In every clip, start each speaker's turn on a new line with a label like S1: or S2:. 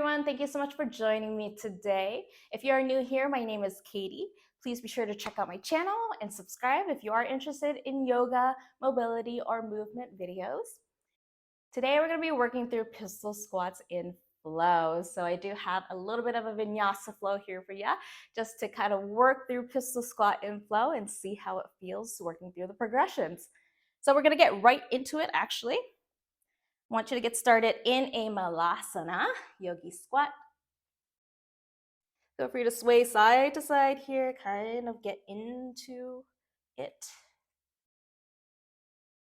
S1: everyone. Thank you so much for joining me today. If you are new here, my name is Katie. Please be sure to check out my channel and subscribe if you are interested in yoga, mobility, or movement videos. Today, we're going to be working through pistol squats in flow. So I do have a little bit of a vinyasa flow here for you, just to kind of work through pistol squat in flow and see how it feels working through the progressions. So we're going to get right into it, actually. I want you to get started in a malasana, yogi squat. Feel free to sway side to side here, kind of get into it.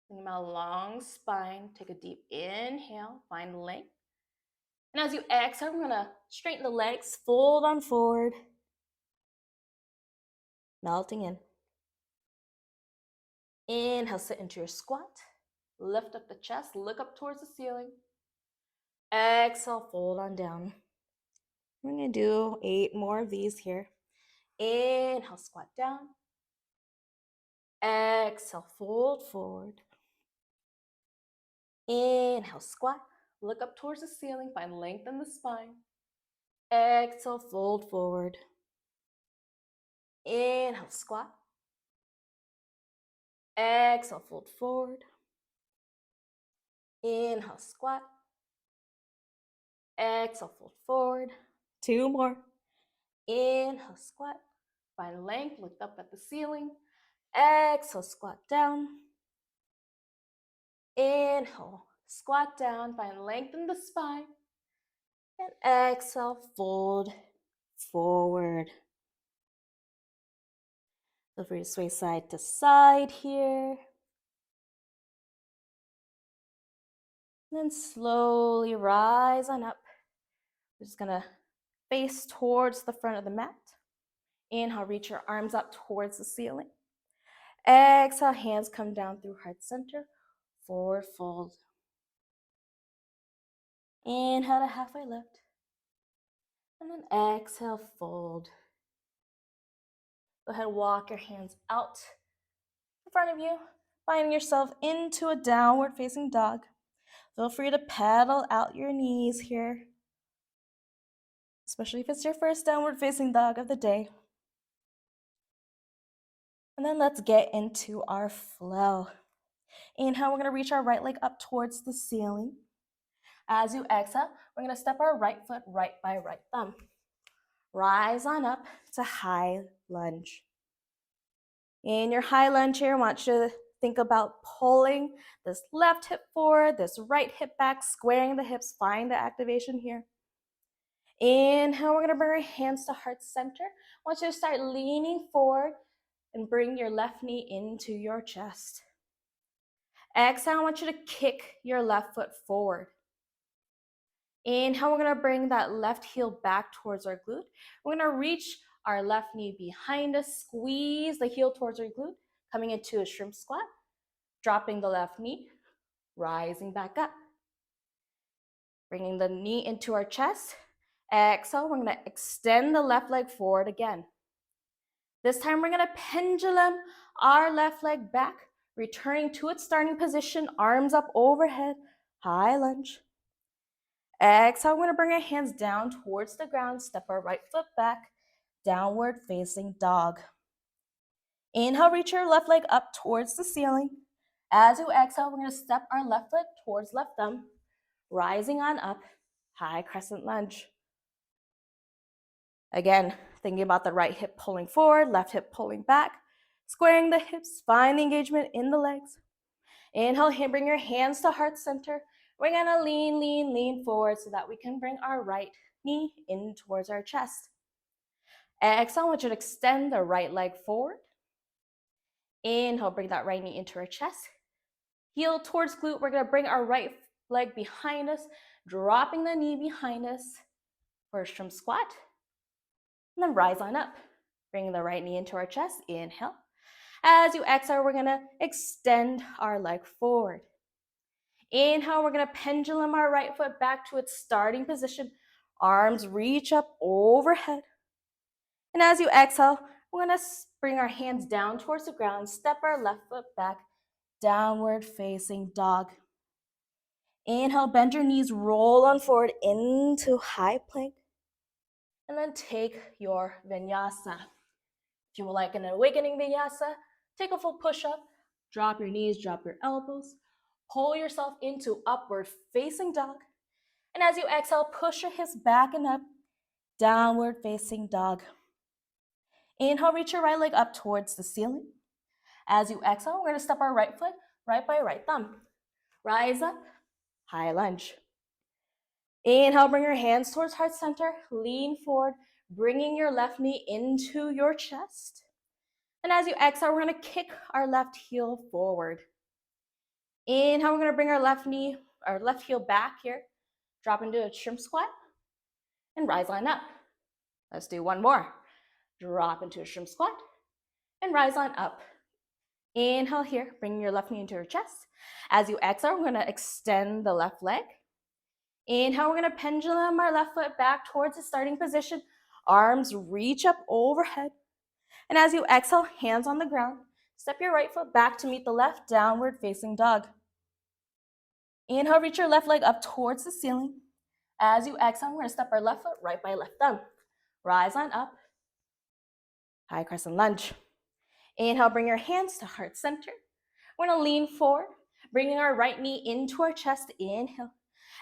S1: Think about a long spine. Take a deep inhale, find length. And as you exhale, we're gonna straighten the legs, fold on forward, melting in. Inhale, sit into your squat. Lift up the chest, look up towards the ceiling. Exhale, fold on down. We're gonna do 8 more of these here. Inhale, squat down. Exhale, fold forward. Inhale, squat. Look up towards the ceiling, find length in the spine. Exhale, fold forward. Inhale, squat. Exhale, fold forward. Inhale, squat. Exhale, fold forward. 2 more. Inhale, squat. Find length, look up at the ceiling. Exhale, squat down. Inhale, squat down, find length in the spine. And exhale, fold forward. Feel free to sway side to side here. And then slowly rise on up. We're just gonna face towards the front of the mat. Inhale, reach your arms up towards the ceiling. Exhale, hands come down through heart center. Forward fold. Inhale to halfway lift. And then exhale, fold. Go ahead, walk your hands out in front of you, finding yourself into a downward facing dog. Feel free to paddle out your knees here, especially if it's your first downward facing dog of the day. And then let's get into our flow. Inhale, we're gonna reach our right leg up towards the ceiling. As you exhale, we're gonna step our right foot right by right thumb. Rise on up to high lunge. In your high lunge here, I want you to think about pulling this left hip forward, this right hip back, squaring the hips, find the activation here. Inhale, we're gonna bring our hands to heart center. I want you to start leaning forward and bring your left knee into your chest. Exhale, I want you to kick your left foot forward. Inhale, we're gonna bring that left heel back towards our glute. We're gonna reach our left knee behind us, squeeze the heel towards our glute, coming into a shrimp squat, dropping the left knee, rising back up. Bringing the knee into our chest. Exhale, we're gonna extend the left leg forward again. This time we're gonna pendulum our left leg back, returning to its starting position, arms up overhead, high lunge. Exhale, we're gonna bring our hands down towards the ground, step our right foot back, downward facing dog. Inhale, reach your left leg up towards the ceiling. As you exhale, we're gonna step our left foot towards left thumb, rising on up, high crescent lunge. Again, thinking about the right hip pulling forward, left hip pulling back, squaring the hips, find the engagement in the legs. Inhale, bring your hands to heart center. We're gonna lean forward so that we can bring our right knee in towards our chest. Exhale, I want you to extend the right leg forward. Inhale, bring that right knee into our chest. Heel towards glute, we're gonna bring our right leg behind us, dropping the knee behind us for a shrimp squat. And then rise on up, bringing the right knee into our chest, inhale. As you exhale, we're gonna extend our leg forward. Inhale, we're gonna pendulum our right foot back to its starting position. Arms reach up overhead. And as you exhale, we're gonna bring our hands down towards the ground, step our left foot back, downward facing dog. Inhale, bend your knees, roll on forward into high plank. And then take your vinyasa. If you would like an awakening vinyasa, take a full push-up, drop your knees, drop your elbows, pull yourself into upward facing dog. And as you exhale, push your hips back and up, downward facing dog. Inhale, reach your right leg up towards the ceiling. As you exhale, we're gonna step our right foot right by right thumb. Rise up, high lunge. Inhale, bring your hands towards heart center, lean forward, bringing your left knee into your chest. And as you exhale, we're gonna kick our left heel forward. Inhale, we're gonna bring our left heel back here, drop into a shrimp squat, and rise line up. Let's do one more. Drop into a shrimp squat, and rise on up. Inhale here, bring your left knee into your chest. As you exhale, we're gonna extend the left leg. Inhale, we're gonna pendulum our left foot back towards the starting position. Arms reach up overhead. And as you exhale, hands on the ground, step your right foot back to meet the left, downward facing dog. Inhale, reach your left leg up towards the ceiling. As you exhale, we're gonna step our left foot right by left thumb. Rise on up, high crescent lunge. Inhale, bring your hands to heart center. We're gonna lean forward, bringing our right knee into our chest. Inhale.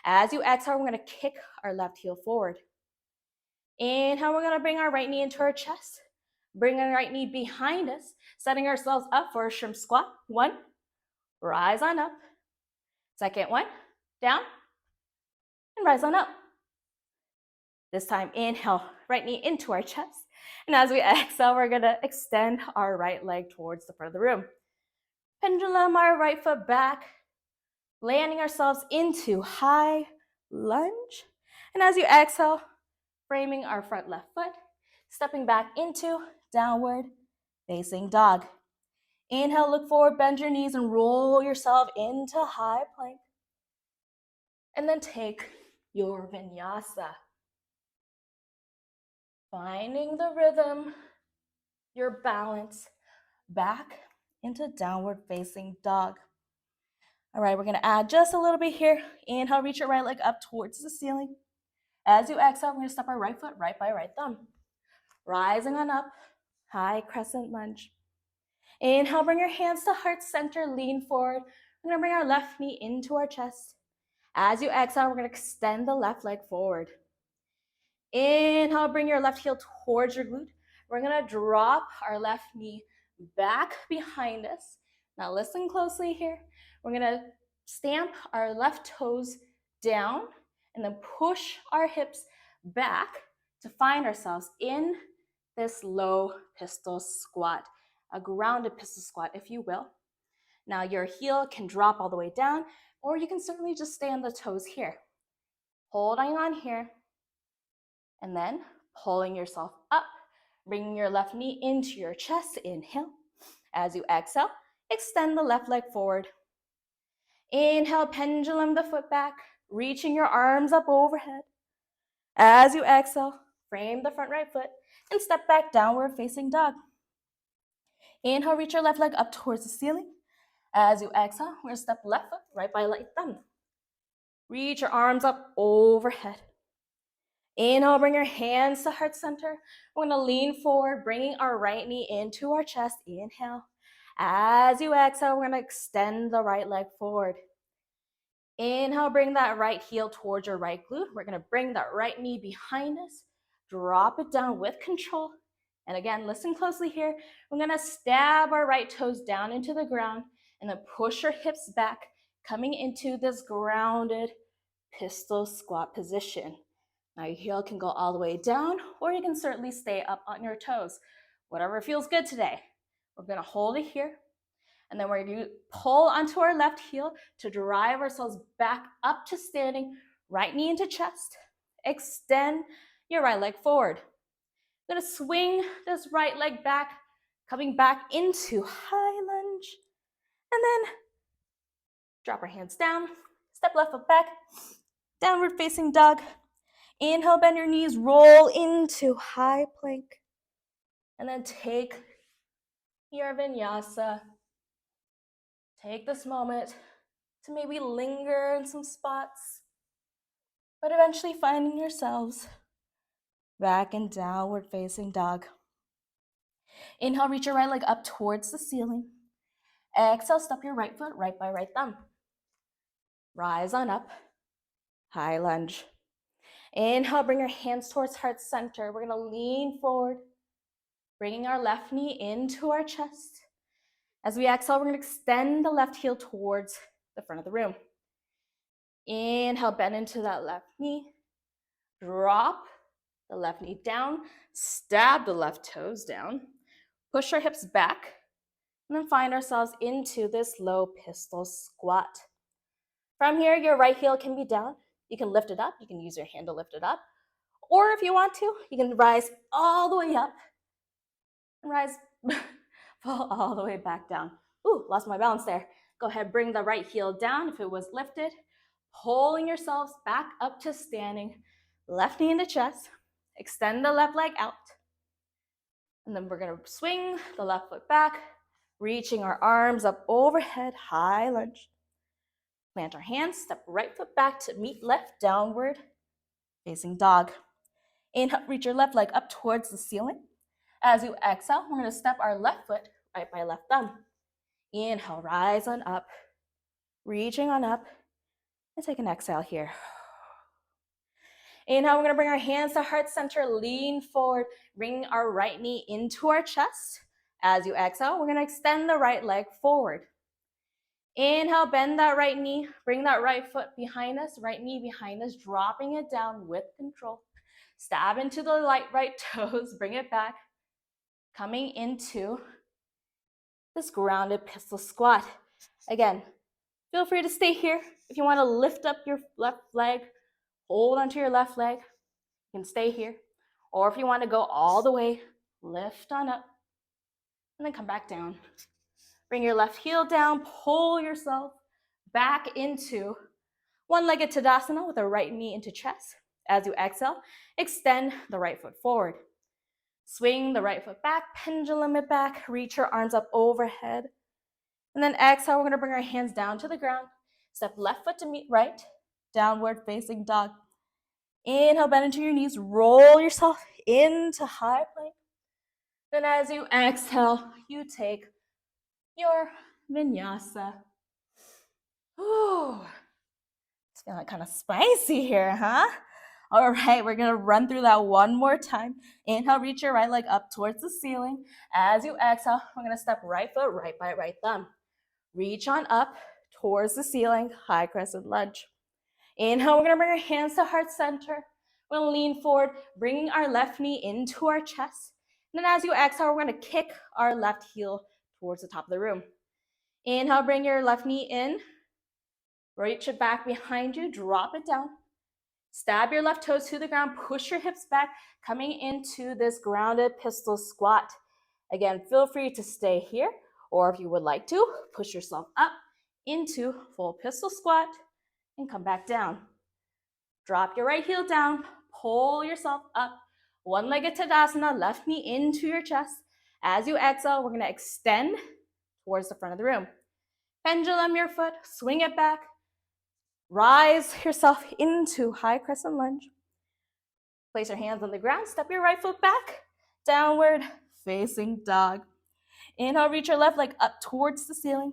S1: As you exhale, we're gonna kick our left heel forward. Inhale, we're gonna bring our right knee into our chest. Bring our right knee behind us, setting ourselves up for a shrimp squat. One, rise on up. Second one, down, and rise on up. This time, inhale, right knee into our chest. And as we exhale, we're gonna extend our right leg towards the front of the room. Pendulum our right foot back, landing ourselves into high lunge. And as you exhale, framing our front left foot, stepping back into downward facing dog. Inhale, look forward, bend your knees, and roll yourself into high plank. And then take your vinyasa. Finding the rhythm, your balance, back into downward facing dog. All right, we're gonna add just a little bit here. Inhale, reach your right leg up towards the ceiling. As you exhale, we're gonna step our right foot right by right thumb. Rising on up, high crescent lunge. Inhale, bring your hands to heart center, lean forward. We're gonna bring our left knee into our chest. As you exhale, we're gonna extend the left leg forward. Inhale, bring your left heel towards your glute. We're gonna drop our left knee back behind us. Now listen closely here. We're gonna stamp our left toes down and then push our hips back to find ourselves in this low pistol squat, a grounded pistol squat, if you will. Now your heel can drop all the way down, or you can certainly just stay on the toes here. Holding on here, and then pulling yourself up, bringing your left knee into your chest. Inhale. As you exhale, extend the left leg forward. Inhale, pendulum the foot back, reaching your arms up overhead. As you exhale, frame the front right foot and step back, downward facing dog. Inhale, reach your left leg up towards the ceiling. As you exhale, we're gonna step left foot right by right thumb. Reach your arms up overhead. Inhale, bring your hands to heart center. We're gonna lean forward, bringing our right knee into our chest. Inhale. As you exhale, we're gonna extend the right leg forward. Inhale, bring that right heel towards your right glute. We're gonna bring that right knee behind us. Drop it down with control. And again, listen closely here. We're gonna stab our right toes down into the ground and then push our hips back, coming into this grounded pistol squat position. Now your heel can go all the way down, or you can certainly stay up on your toes. Whatever feels good today. We're gonna hold it here, and then we're gonna pull onto our left heel to drive ourselves back up to standing, right knee into chest. Extend your right leg forward. We're gonna swing this right leg back, coming back into high lunge, and then drop our hands down, step left foot back, downward facing dog. Inhale, bend your knees, roll into high plank. And then take your vinyasa. Take this moment to maybe linger in some spots, but eventually finding yourselves back in downward facing dog. Inhale, reach your right leg up towards the ceiling. Exhale, step your right foot right by right thumb. Rise on up, high lunge. Inhale, bring your hands towards heart center. We're gonna lean forward, bringing our left knee into our chest. As we exhale, we're gonna extend the left heel towards the front of the room. Inhale, bend into that left knee. Drop the left knee down, stab the left toes down, push our hips back, and then find ourselves into this low pistol squat. From here, your right heel can be down. You can lift it up. You can use your hand to lift it up. Or if you want to, you can rise all the way up and rise, fall all the way back down. Ooh, lost my balance there. Go ahead, bring the right heel down if it was lifted, pulling yourselves back up to standing. Left knee into chest, extend the left leg out. And then we're gonna swing the left foot back, reaching our arms up overhead, high lunge. Plant our hands, step right foot back to meet left, downward facing dog. Inhale, reach your left leg up towards the ceiling. As you exhale, we're gonna step our left foot right by left thumb. Inhale, rise on up, reaching on up, and take an exhale here. Inhale, we're gonna bring our hands to heart center, lean forward, bring our right knee into our chest. As you exhale, we're gonna extend the right leg forward. Inhale, bend that right knee, bring that right foot behind us, right knee behind us, dropping it down with control. Stab into the right toes, bring it back, coming into this grounded pistol squat. Again, feel free to stay here. If you wanna lift up your left leg, hold onto your left leg, you can stay here. Or if you wanna go all the way, lift on up, and then come back down. Bring your left heel down, pull yourself back into one-legged Tadasana with a right knee into chest. As you exhale, extend the right foot forward. Swing the right foot back, pendulum it back, reach your arms up overhead. And then exhale, we're gonna bring our hands down to the ground. Step left foot to meet right, downward facing dog. Inhale, bend into your knees, roll yourself into high plank. Then as you exhale, you take your Vinyasa. Ooh, it's feeling kind of spicy here, huh? All right, we're gonna run through that one more time. Inhale, reach your right leg up towards the ceiling. As you exhale, we're gonna step right foot right by right thumb. Reach on up towards the ceiling, high crescent lunge. Inhale, we're gonna bring our hands to heart center. We're gonna lean forward, bringing our left knee into our chest. And then as you exhale, we're gonna kick our left heel towards the top of the room. Inhale, bring your left knee in. Reach it back behind you, drop it down. Stab your left toes to the ground, push your hips back, coming into this grounded pistol squat. Again, feel free to stay here, or if you would like to, push yourself up into full pistol squat and come back down. Drop your right heel down, pull yourself up, one-legged Tadasana, left knee into your chest. As you exhale, we're gonna extend towards the front of the room. Pendulum your foot, swing it back, rise yourself into high crescent lunge. Place your hands on the ground, step your right foot back, downward facing dog. Inhale, reach your left leg up towards the ceiling.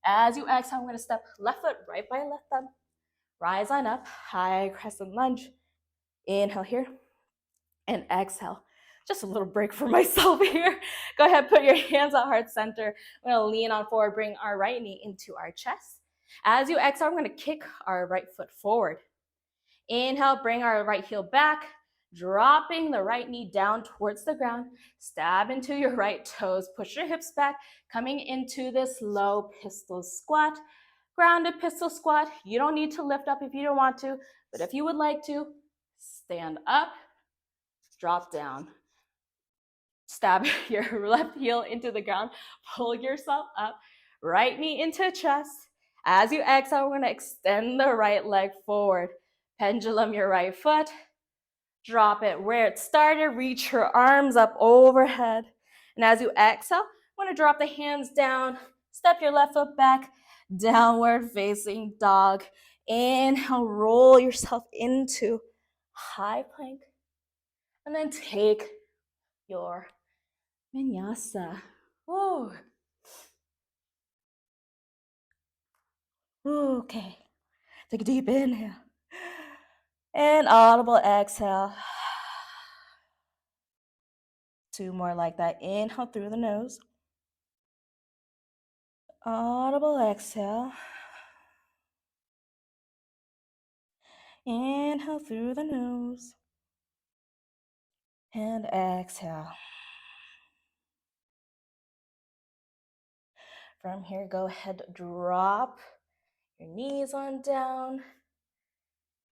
S1: As you exhale, I'm gonna step left foot right by left thumb. Rise on up, high crescent lunge. Inhale here, and exhale. Just a little break for myself here. Go ahead, put your hands at heart center. We're gonna lean on forward, bring our right knee into our chest. As you exhale, we're gonna kick our right foot forward. Inhale, bring our right heel back, dropping the right knee down towards the ground. Stab into your right toes, push your hips back, coming into this low pistol squat. Grounded pistol squat. You don't need to lift up if you don't want to, but if you would like to, stand up, drop down. Stab your left heel into the ground, pull yourself up, right knee into chest. As you exhale, we're gonna extend the right leg forward. Pendulum your right foot, drop it where it started, reach your arms up overhead. And as you exhale, I'm gonna drop the hands down, step your left foot back, downward facing dog. Inhale, roll yourself into high plank. And then take your vinyasa. Woo. Okay. Take a deep inhale. And audible exhale. 2 more like that. Inhale through the nose. Audible exhale. Inhale through the nose. And exhale. From here, go ahead, drop your knees on down.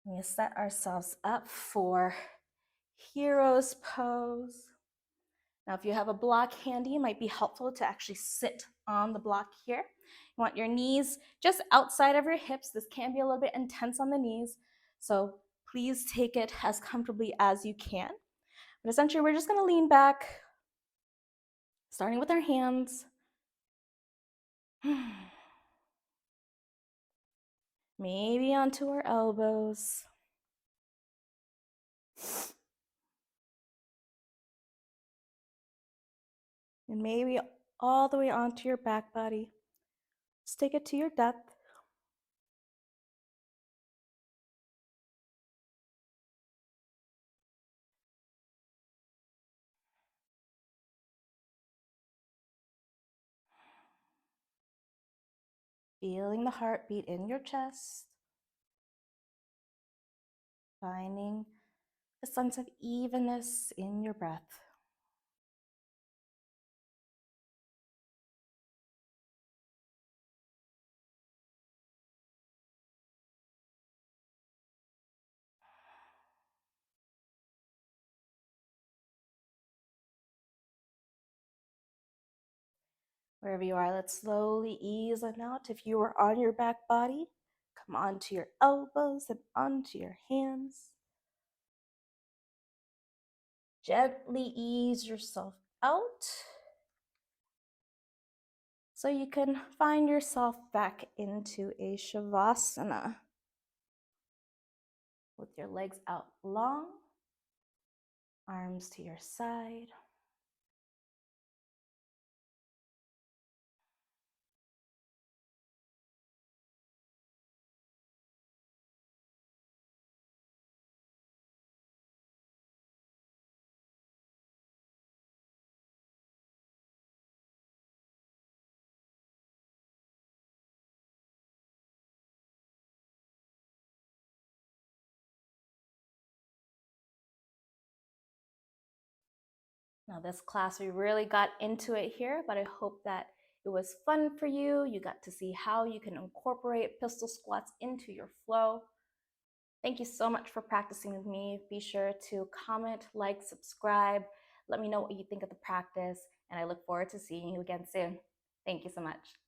S1: We're going to set ourselves up for hero's pose. Now, if you have a block handy, it might be helpful to actually sit on the block here. You want your knees just outside of your hips. This can be a little bit intense on the knees, so please take it as comfortably as you can. But essentially, we're just going to lean back, starting with our hands. Maybe onto our elbows. And maybe all the way onto your back body. Just take it to your depth. Feeling the heartbeat in your chest. Finding a sense of evenness in your breath. Wherever you are, let's slowly ease on out. If you are on your back body, come onto your elbows and onto your hands. Gently ease yourself out so you can find yourself back into a Shavasana with your legs out long, arms to your side. Now this class, we really got into it here, but I hope that it was fun for you. You got to see how you can incorporate pistol squats into your flow. Thank you so much for practicing with me. Be sure to comment, like, subscribe. Let me know what you think of the practice, and I look forward to seeing you again soon. Thank you so much.